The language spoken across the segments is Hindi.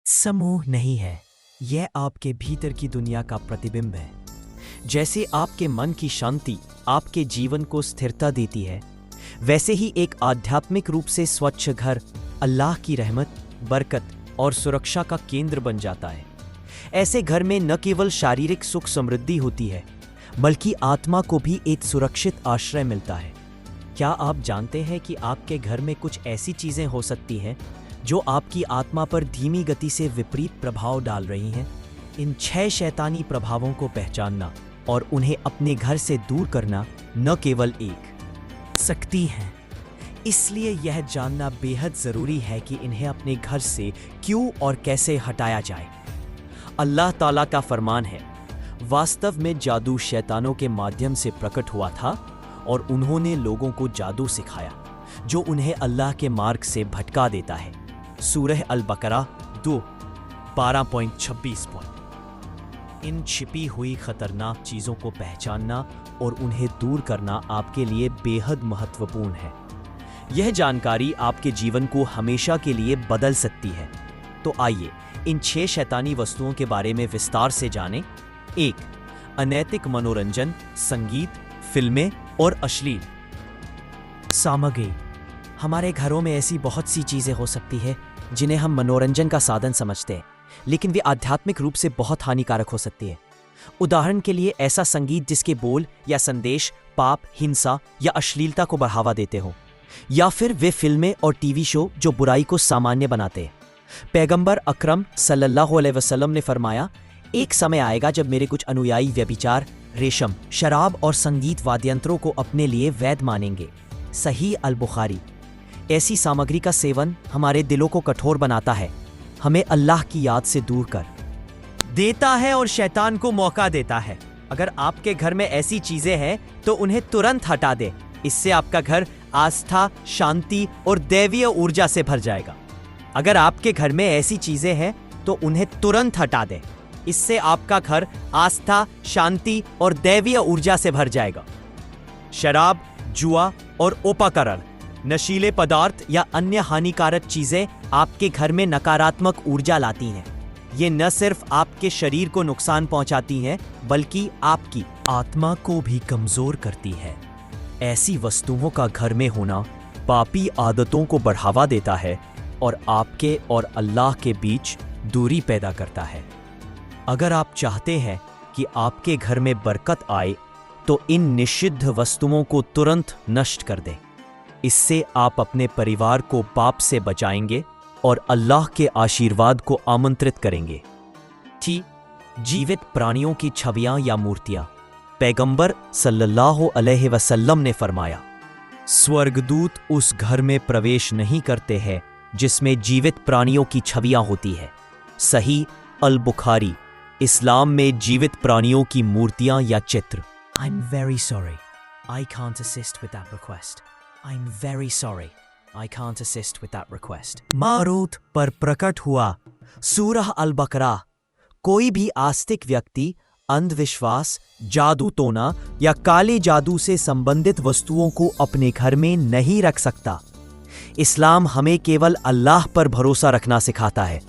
समूह नहीं है, यह आपके भीतर की दुनिया का प्रतिबिंब है। जैसे आपके मन की शांति आपके जीवन को स्थिरता देती है, वैसे ही एक आध्यात्मिक रूप से स्वच्छ घर अल्लाह की रहमत, बरकत और सुरक्षा का केंद्र बन जाता है। ऐसे घर में न केवल शारीरिक सुख समृद्धि होती है, बल्कि आत्मा को भी एक सुरक्षित आश्रय मिलता है। क्या आप जानते हैं कि आपके घर में कुछ ऐसी चीजें हो सकती हैं जो आपकी आत्मा पर धीमी गति से विपरीत प्रभाव डाल रही हैं? इन 6 शैतानी प्रभावों को पहचानना और उन्हें अपने घर से दूर करना न केवल एक शक्ति है, इसलिए यह जानना बेहद जरूरी है कि इन्हें अपने घर से क्यों और कैसे हटाया जाए। अल्लाह ताला का फरमान है, वास्तव में जादू शैतानों के माध्यम से प्रकट हुआ था और उन्होंने लोगों को जादू सिखाया जो उन्हें अल्लाह के मार्ग से भटका देता है। सूरह अल-बकरा 2:12.26। इन छिपी हुई खतरनाक चीजों को पहचानना और उन्हें दूर करना आपके लिए बेहद महत्वपूर्ण है। यह जानकारी आपके जीवन को हमेशा के लिए बदल सकती है। तो आइए इन 6 शैतानी वस्तुओं के बारे में विस्तार से जानें। 1. अनैतिक मनोरंजन, संगीत, फिल्में और अश्लील सामग्री। हमारे घरों में ऐसी बहुत सी चीजें हो सकती है जिन्हें हम मनोरंजन का साधन समझते हैं, लेकिन वे आध्यात्मिक रूप से बहुत हानिकारक हो सकती है। उदाहरण के लिए ऐसा संगीत जिसके बोल या संदेश पाप, हिंसा या अश्लीलता को बढ़ावा देते हो, या फिर वे फिल्में और टीवी शो जो बुराई को सामान्य बनाते हैं। पैगंबर अकरम सल्लल्लाहु अलैहि वसल्लम ने फरमाया, एक समय आएगा जब मेरे कुछ अनुयायी व्यभिचार, रेशम, शराब और संगीत वाद्यंत्रों को अपने लिए वैध मानेंगे। सही अल-बुखारी। ऐसी सामग्री का सेवन हमारे दिलों को कठोर बनाता है, हमें अल्लाह की याद से दूर कर देता है और शैतान को मौका देता है। अगर आपके घर में ऐसी चीजें हैं तो उन्हें तुरंत हटा दे। इससे आपका घर आस्था, शांति और दैवीय ऊर्जा से भर जाएगा। अगर आपके घर में ऐसी चीजें हैं तो उन्हें तुरंत हटा दे। इससे आपका घर आस्था, शांति और दैवीय ऊर्जा से भर जाएगा। शराब, जुआ और उपकरण, नशीले पदार्थ या अन्य हानिकारक चीजें आपके घर में नकारात्मक ऊर्जा लाती हैं। ये न सिर्फ आपके शरीर को नुकसान पहुंचाती हैं, बल्कि आपकी आत्मा को भी कमजोर करती है। ऐसी वस्तुओं का घर में होना पापी आदतों को बढ़ावा देता है और आपके और अल्लाह के बीच दूरी पैदा करता है। अगर आप चाहते हैं कि आपके घर में बरकत आए, तो इन निषिद्ध वस्तुओं को तुरंत नष्ट कर दें। इससे आप अपने परिवार को पाप से बचाएंगे और अल्लाह के आशीर्वाद को आमंत्रित करेंगे। जीवित प्राणियों की छवियां या मूर्तियां। पैगंबर सल्लल्लाहु अलैहि वसल्लम ने फरमाया, स्वर्गदूत उस घर में प्रवेश नहीं करते हैं जिसमें जीवित प्राणियों की छवियां होती है। सही अल-बुखारी। इस्लाम में जीवित प्राणियों की मूर्तियां या चित्र। I'm very sorry. I can't assist with that request. I'm very sorry. I can't assist with that request. Marut पर प्रकट हुआ। सूरह अल-बकरा। कोई भी आस्तिक व्यक्ति अंधविश्वास, जादू टोना या काले जादू से संबंधित वस्तुओं को अपने घर में नहीं रख सकता। इस्लाम हमें केवल अल्लाह पर भरोसा रखना सिखाता है।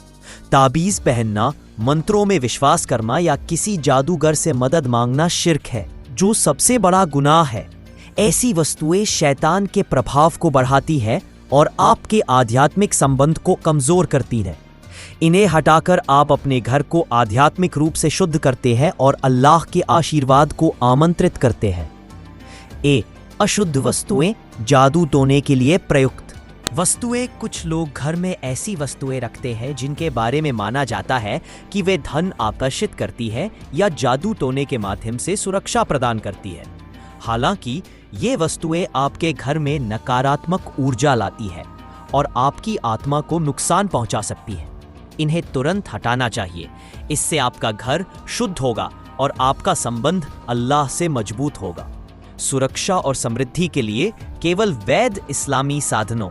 ताबीज पहनना, मंत्रों में विश्वास करना या किसी जादूगर से मदद मांगना शिर्क है, जो सबसे बड़ा गुनाह है। ऐसी वस्तुएं शैतान के प्रभाव को बढ़ाती है और आपके आध्यात्मिक संबंध को कमजोर करती है। इन्हें हटाकर आप अपने घर को आध्यात्मिक रूप से शुद्ध करते हैं और अल्लाह के आशीर्वाद को आमंत्रित करते हैं। अशुद्ध वस्तुएं जादू टोने के लिए प्रयुक्त वस्तुएं। कुछ लोग घर में ऐसी वस्तुएं रखते हैं जिनके बारे में माना जाता है कि वे धन आकर्षित करती है या जादू टोने के माध्यम से सुरक्षा प्रदान करती है। हालांकि ये वस्तुएं आपके घर में नकारात्मक ऊर्जा लाती है और आपकी आत्मा को नुकसान पहुंचा सकती है। इन्हें तुरंत हटाना चाहिए। इससे आपका घर शुद्ध होगा और आपका संबंध अल्लाह से मजबूत होगा। सुरक्षा और समृद्धि के लिए केवल वैध इस्लामी साधनों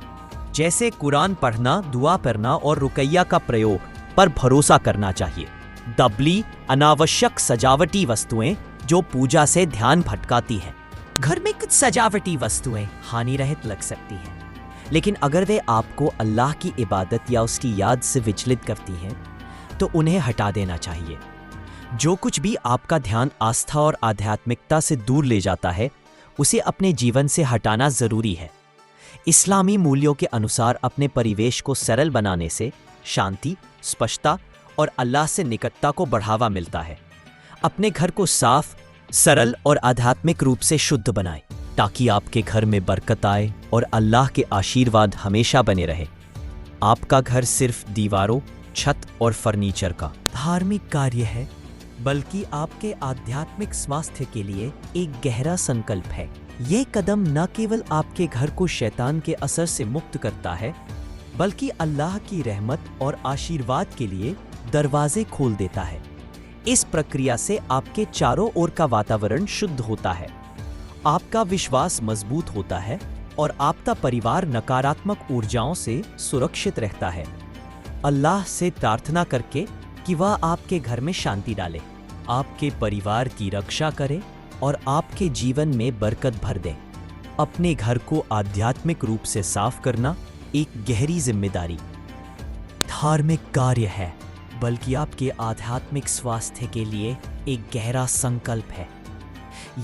जैसे कुरान पढ़ना, दुआ करना और रुकैया का प्रयोग पर भरोसा करना चाहिए। दबली, अनावश्यक सजावटी वस्तुएं जो पूजा से ध्यान भटकाती हैं। घर में कुछ सजावटी वस्तुएं हानिरहित लग सकती हैं, लेकिन अगर वे आपको अल्लाह की इबादत या उसकी याद से विचलित करती हैं, तो उन्हें हटा देना चाहिए। जो कुछ भी आपका ध्यान आस्था और आध्यात्मिकता से दूर ले जाता है, उसे अपने जीवन से हटाना जरूरी है। इस्लामी मूल्यों के अनुसार अपने परिवेश को सरल बनाने से शांति, स्पष्टता और अल्लाह से निकटता को बढ़ावा मिलता है। अपने घर को साफ, सरल और आध्यात्मिक रूप से शुद्ध बनाएं, ताकि आपके घर में बरकत आए और अल्लाह के आशीर्वाद हमेशा बने रहे। आपका घर सिर्फ दीवारों, छत और फर्नीचर का धार्मिक कार्य है, बल्कि आपके आध्यात्मिक स्वास्थ्य के लिए एक गहरा संकल्प है। ये कदम न केवल आपके घर को शैतान के असर से मुक्त करता है, बल्कि अल्लाह की रहमत और आशीर्वाद के लिए दरवाजे खोल देता है। इस प्रक्रिया से आपके चारों ओर का वातावरण शुद्ध होता है, आपका विश्वास मजबूत होता है और आपका परिवार नकारात्मक ऊर्जाओं से सुरक्षित रहता है। अल्लाह से प्रार्थना करके कि वह आपके घर में शांति डाले, आपके परिवार की रक्षा करे और आपके जीवन में बरकत भर दे। अपने घर को आध्यात्मिक रूप से साफ करना एक गहरी जिम्मेदारी, धार्मिक कार्य है, बल्कि आपके आध्यात्मिक स्वास्थ्य के लिए एक गहरा संकल्प है।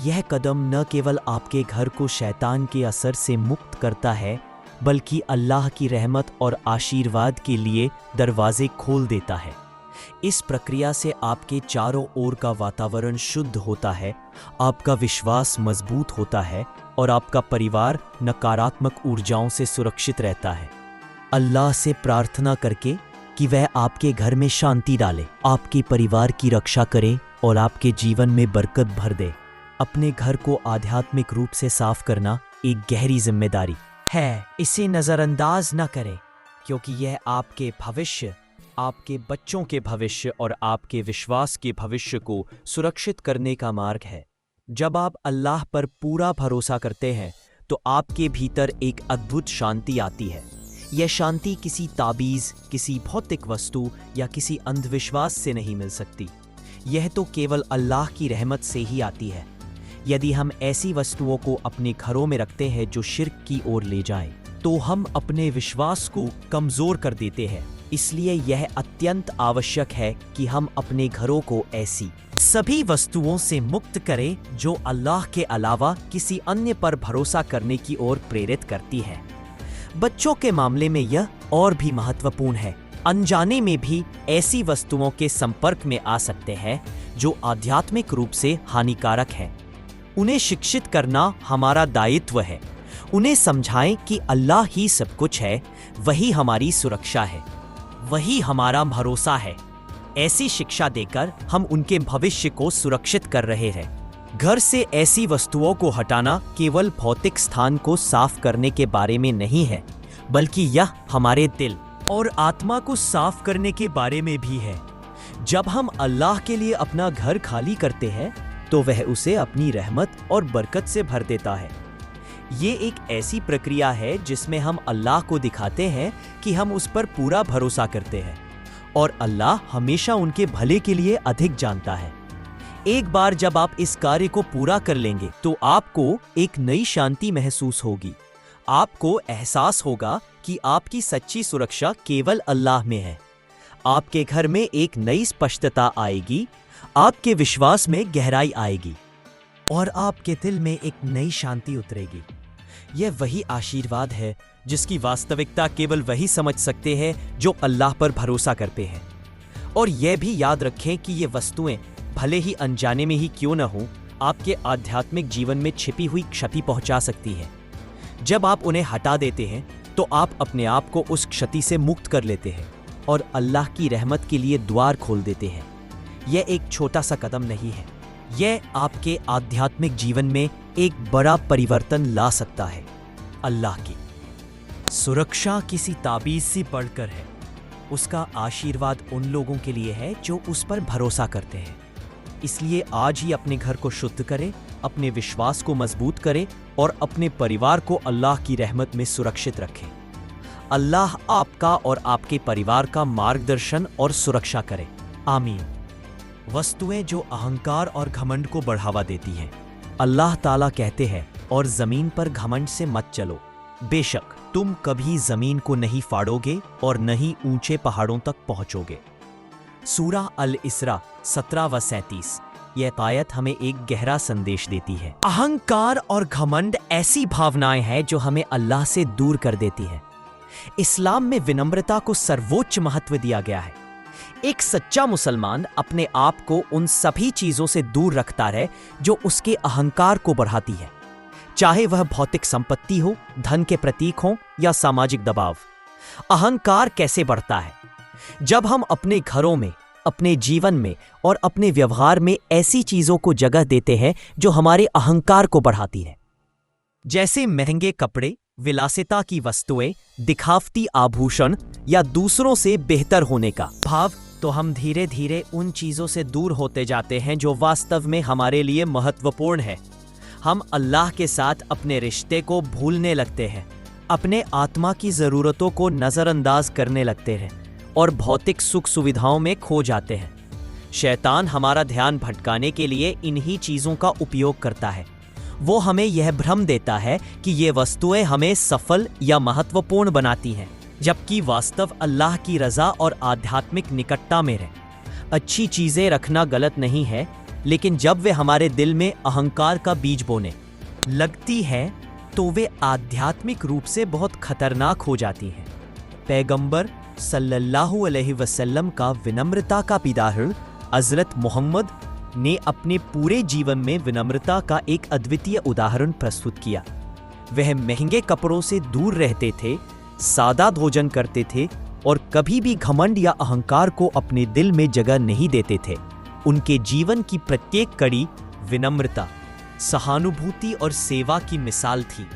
यह कदम न केवल आपके घर को शैतान के असर से मुक्त करता है, बल्कि अल्लाह की रहमत और आशीर्वाद के लिए दरवाजे खोल देता है। इस प्रक्रिया से आपके चारों ओर का वातावरण शुद्ध होता है, आपका विश्वास मजबूत होता है और आपका परिवार नकारात्मक ऊर्जाओं से सुरक्षित रहता है। अल्लाह से प्रार्थना करके कि वह आपके घर में शांति डाले, आपके परिवार की रक्षा करे और आपके जीवन में बरकत भर दे। अपने घर को आध्यात्मिक रूप से साफ करना एक गहरी जिम्मेदारी है। इसे नजरअंदाज न करें, क्योंकि यह आपके भविष्य, आपके बच्चों के भविष्य और आपके विश्वास के भविष्य को सुरक्षित करने का मार्ग है। जब आप अल्लाह पर पूरा भरोसा करते हैं, तो आपके भीतर एक अद्भुत शांति आती है। यह शांति किसी ताबीज़, किसी भौतिक वस्तु या किसी अंधविश्वास से नहीं मिल सकती। यह तो केवल अल्लाह की रहमत से ही आती है। यदि हम ऐसी वस्तुओं को अपने घरों में रखते हैं जो शिर्क की ओर ले जाएं, तो हम अपने विश्वास को कमज़ोर कर देते हैं। इसलिए यह अत्यंत आवश्यक है कि हम अपने घरों को ऐसी सभी वस्तुओं से मुक्त करें जो अल्लाह के अलावा किसी अन्य पर भरोसा करने की ओर प्रेरित करती है। बच्चों के मामले में यह और भी महत्वपूर्ण है। अनजाने में भी ऐसी वस्तुओं के संपर्क में आ सकते हैं जो आध्यात्मिक रूप से हानिकारक हैं। उन्हें शिक्षित करना हमारा दायित्व है। उन्हें समझाएं कि अल्लाह ही सब कुछ है, वही हमारी सुरक्षा है, वही हमारा भरोसा है। ऐसी शिक्षा देकर हम उनके भविष्य को सुरक्षित कर रहे हैं। घर से ऐसी वस्तुओं को हटाना केवल भौतिक स्थान को साफ करने के बारे में नहीं है, बल्कि यह हमारे दिल और आत्मा को साफ करने के बारे में भी है। जब हम अल्लाह के लिए अपना घर खाली करते हैं, तो वह उसे अपनी रहमत और बरकत से भर देता है। ये एक ऐसी प्रक्रिया है जिसमें हम अल्लाह को दिखाते हैं कि हम उस पर पूरा भरोसा करते हैं और अल्लाह हमेशा उनके भले के लिए अधिक जानता है। एक बार जब आप इस कार्य को पूरा कर लेंगे, तो आपको एक नई शांति महसूस होगी। आपको एहसास होगा कि आपकी सच्ची सुरक्षा केवल अल्लाह में है। आपके घर में एक नई स्पष्टता आएगी, आपके विश्वास में गहराई आएगी और आपके दिल में एक नई शांति उतरेगी। यह वही आशीर्वाद है जिसकी वास्तविकता केवल वही समझ सकते हैं जो अल्लाह पर भरोसा करते हैं। और यह भी याद रखें कि ये वस्तुएं भले ही अनजाने में ही क्यों न हो, आपके आध्यात्मिक जीवन में छिपी हुई क्षति पहुंचा सकती है। जब आप उन्हें हटा देते हैं, तो आप अपने आप को उस क्षति से मुक्त कर लेते हैं और अल्लाह की रहमत के लिए द्वार खोल देते हैं। यह एक छोटा सा कदम नहीं है, यह आपके आध्यात्मिक जीवन में एक बड़ा परिवर्तन ला सकता है। अल्लाह की सुरक्षा किसी ताबीज़ से बढ़कर है। उसका आशीर्वाद उन लोगों के लिए है जो उस पर भरोसा करते हैं। इसलिए आज ही अपने घर को शुद्ध करें, अपने विश्वास को मजबूत करें और अपने परिवार को अल्लाह की रहमत में सुरक्षित रखें। अल्लाह आपका और आपके परिवार का मार्गदर्शन और सुरक्षा करे। आमीन। वस्तुएं जो अहंकार और घमंड को बढ़ावा देती हैं। अल्लाह ताला कहते हैं, और जमीन पर घमंड से मत चलो, बेशक तुम कभी जमीन को नहीं फाड़ोगे और न ही ऊंचे पहाड़ों तक पहुंचोगे। सूरा अल इसरा 17 व 37। यह आयत हमें एक गहरा संदेश देती है। अहंकार और घमंड ऐसी भावनाएं हैं जो हमें अल्लाह से दूर कर देती है। इस्लाम में विनम्रता को सर्वोच्च महत्व दिया गया है। एक सच्चा मुसलमान अपने आप को उन सभी चीजों से दूर रखता है जो उसके अहंकार को बढ़ाती है, चाहे वह भौतिक संपत्ति हो, धन के प्रतीक हो या सामाजिक दबाव। अहंकार कैसे बढ़ता है? जब हम अपने घरों में, अपने जीवन में और अपने व्यवहार में ऐसी चीजों को जगह देते हैं जो हमारे अहंकार को बढ़ाती है, जैसे महंगे कपड़े, विलासिता की वस्तुएं, दिखावती आभूषण या दूसरों से बेहतर होने का भाव, तो हम धीरे धीरे उन चीजों से दूर होते जाते हैं जो वास्तव में हमारे लिए महत्वपूर्ण है। हम अल्लाह के साथ अपने रिश्ते को भूलने लगते हैं, अपने आत्मा की जरूरतों को नजरअंदाज करने लगते हैं और भौतिक सुख सुविधाओं में खो जाते हैं। शैतान हमारा ध्यान भटकाने के लिए इन्हीं चीजों का उपयोग करता है। वो हमें यह भ्रम देता है कि ये वस्तुएं हमें सफल या महत्वपूर्ण बनाती हैं, जबकि वास्तव अल्लाह की रजा और आध्यात्मिक निकटता में है। अच्छी चीजें रखना गलत नहीं है, लेकिन जब वे हमारे दिल में अहंकार का बीज बोने लगती है तो वे आध्यात्मिक रूप से बहुत खतरनाक हो जाती हैं। पैगंबर सल्लल्लाहु अलैहि वसल्लम का विनम्रता का उदाहरण हज़रत मोहम्मद ने अपने पूरे जीवन में विनम्रता का एक अद्वितीय उदाहरण प्रस्तुत किया। वह महंगे कपड़ों से दूर रहते थे, सादा भोजन करते थे और कभी भी घमंड या अहंकार को अपने दिल में जगह नहीं देते थे। उनके जीवन की प्रत्येक कड़ी विनम्रता, सहानुभूति और सेवा की मिसाल थी।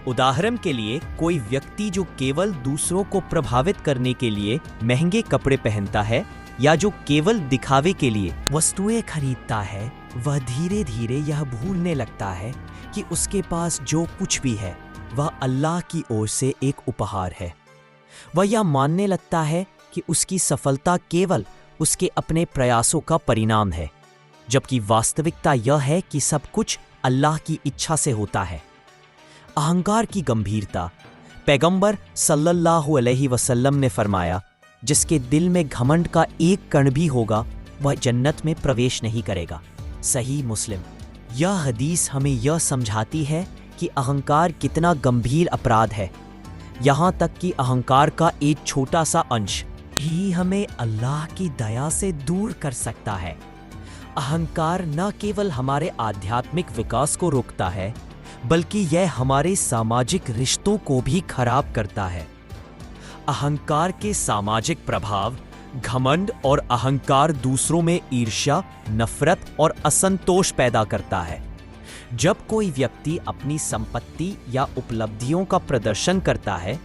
उदाहरण के लिए, कोई व्यक्ति जो केवल दूसरों को प्रभावित करने के लिए महंगे कपड़े पहनता है या जो केवल दिखावे के लिए वस्तुएं खरीदता है, वह धीरे धीरे यह भूलने लगता है कि उसके पास जो कुछ भी है वह अल्लाह की ओर से एक उपहार है। वह यह मानने लगता है कि उसकी सफलता केवल उसके अपने प्रयासों का परिणाम है, जबकि वास्तविकता यह है कि सब कुछ अल्लाह की इच्छा से होता है। अहंकार की गंभीरता। पैगंबर सल्लल्लाहु अलैहि वसल्लम ने फरमाया, जिसके दिल में घमंड का एक कण भी होगा वह जन्नत में प्रवेश नहीं करेगा। सही मुस्लिम। यह हदीस हमें यह समझाती है कि अहंकार कितना गंभीर अपराध है। यहाँ तक कि अहंकार का एक छोटा सा अंश ही हमें अल्लाह की दया से दूर कर सकता है। अहंकार न केवल हमारे आध्यात्मिक विकास को रोकता है, बल्कि यह हमारे सामाजिक रिश्तों को भी खराब करता है। अहंकार के सामाजिक प्रभाव। घमंड और अहंकार दूसरों में ईर्ष्या, नफरत और असंतोष पैदा करता है। जब कोई व्यक्ति अपनी संपत्ति या उपलब्धियों का प्रदर्शन करता है,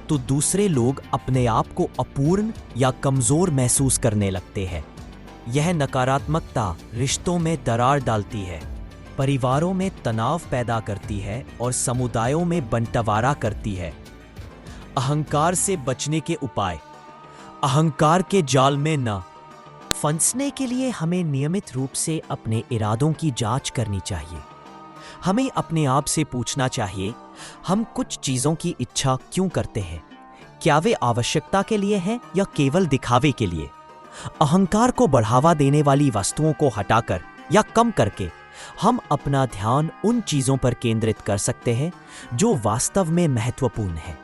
तो दूसरे लोग अपने आप को अपूर्ण या कमजोर महसूस करने लगते हैं। यह नकारात्मकता रिश्तों में दरार डालती है, परिवारों में तनाव पैदा करती है और समुदायों में बंटवारा करती है। अहंकार से बचने के उपाय। अहंकार के जाल में न फंसने के लिए हमें नियमित रूप से अपने इरादों की जांच करनी चाहिए। हमें अपने आप से पूछना चाहिए, हम कुछ चीजों की इच्छा क्यों करते हैं? क्या वे आवश्यकता के लिए हैं या केवल दिखावे के लिए? अहंकार को बढ़ावा देने वाली वस्तुओं को हटाकर या कम करके हम अपना ध्यान उन चीजों पर केंद्रित कर सकते हैं जो वास्तव में महत्वपूर्ण है।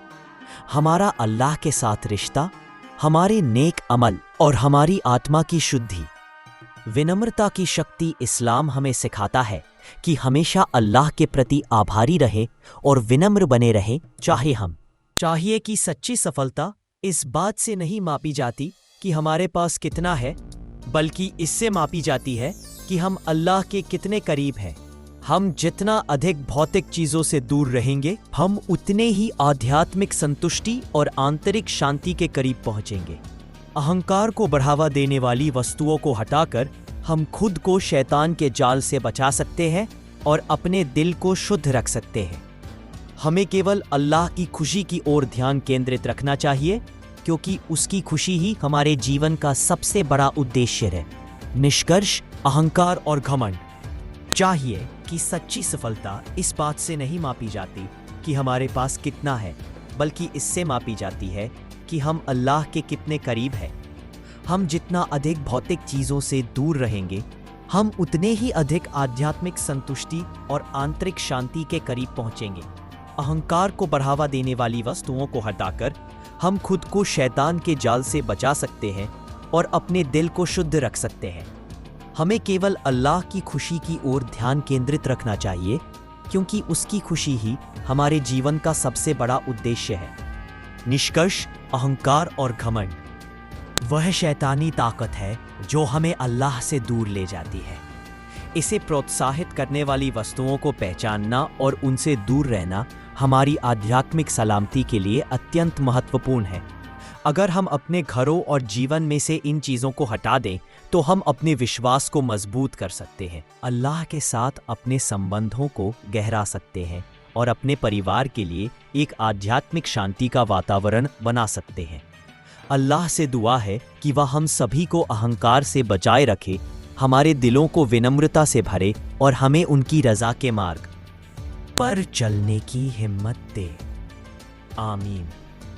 हमारा अल्लाह के साथ रिश्ता, हमारे नेक अमल और हमारी आत्मा की शुद्धि। विनम्रता की शक्ति। इस्लाम हमें सिखाता है कि हमेशा अल्लाह के प्रति आभारी रहे और विनम्र बने रहे। चाहिए कि सच्ची सफलता इस बात से नहीं मापी जाती कि हमारे पास कितना है, बल्कि इससे मापी जाती है कि हम अल्लाह के कितने करीब हैं। हम जितना अधिक भौतिक चीजों से दूर रहेंगे, हम उतने ही आध्यात्मिक संतुष्टि और आंतरिक शांति के करीब पहुंचेंगे। अहंकार को बढ़ावा देने वाली वस्तुओं को हटाकर हम खुद को शैतान के जाल से बचा सकते हैं और अपने दिल को शुद्ध रख सकते हैं। हमें केवल अल्लाह की खुशी की ओर ध्यान केंद्रित रखना चाहिए, क्योंकि उसकी खुशी ही हमारे जीवन का सबसे बड़ा उद्देश्य है। निष्कर्ष, अहंकार और घमंड। चाहिए कि सच्ची सफलता इस बात से नहीं मापी जाती कि हमारे पास कितना है, बल्कि इससे मापी जाती है कि हम अल्लाह के कितने करीब हैं। हम जितना अधिक भौतिक चीजों से दूर रहेंगे, हम उतने ही अधिक आध्यात्मिक संतुष्टि और आंतरिक शांति के करीब पहुंचेंगे। अहंकार को बढ़ावा देने वाली वस्तुओं को हटाकर हम खुद को शैतान के जाल से बचा सकते हैं और अपने दिल को शुद्ध रख सकते हैं। हमें केवल अल्लाह की खुशी की ओर ध्यान केंद्रित रखना चाहिए, क्योंकि उसकी खुशी ही हमारे जीवन का सबसे बड़ा उद्देश्य है। निष्कर्ष, अहंकार और घमंड वह शैतानी ताकत है जो हमें अल्लाह से दूर ले जाती है। इसे प्रोत्साहित करने वाली वस्तुओं को पहचानना और उनसे दूर रहना हमारी आध्यात्मिक सलामती के लिए अत्यंत महत्वपूर्ण है। अगर हम अपने घरों और जीवन में से इन चीज़ों को हटा दें तो हम अपने विश्वास को मजबूत कर सकते हैं, अल्लाह के साथ अपने संबंधों को गहरा सकते हैं और अपने परिवार के लिए एक आध्यात्मिक शांति का वातावरण बना सकते हैं। अल्लाह से दुआ है कि वह हम सभी को अहंकार से बचाए रखे, हमारे दिलों को विनम्रता से भरे और हमें उनकी रज़ा के मार्ग पर चलने की हिम्मत दे। आमीन।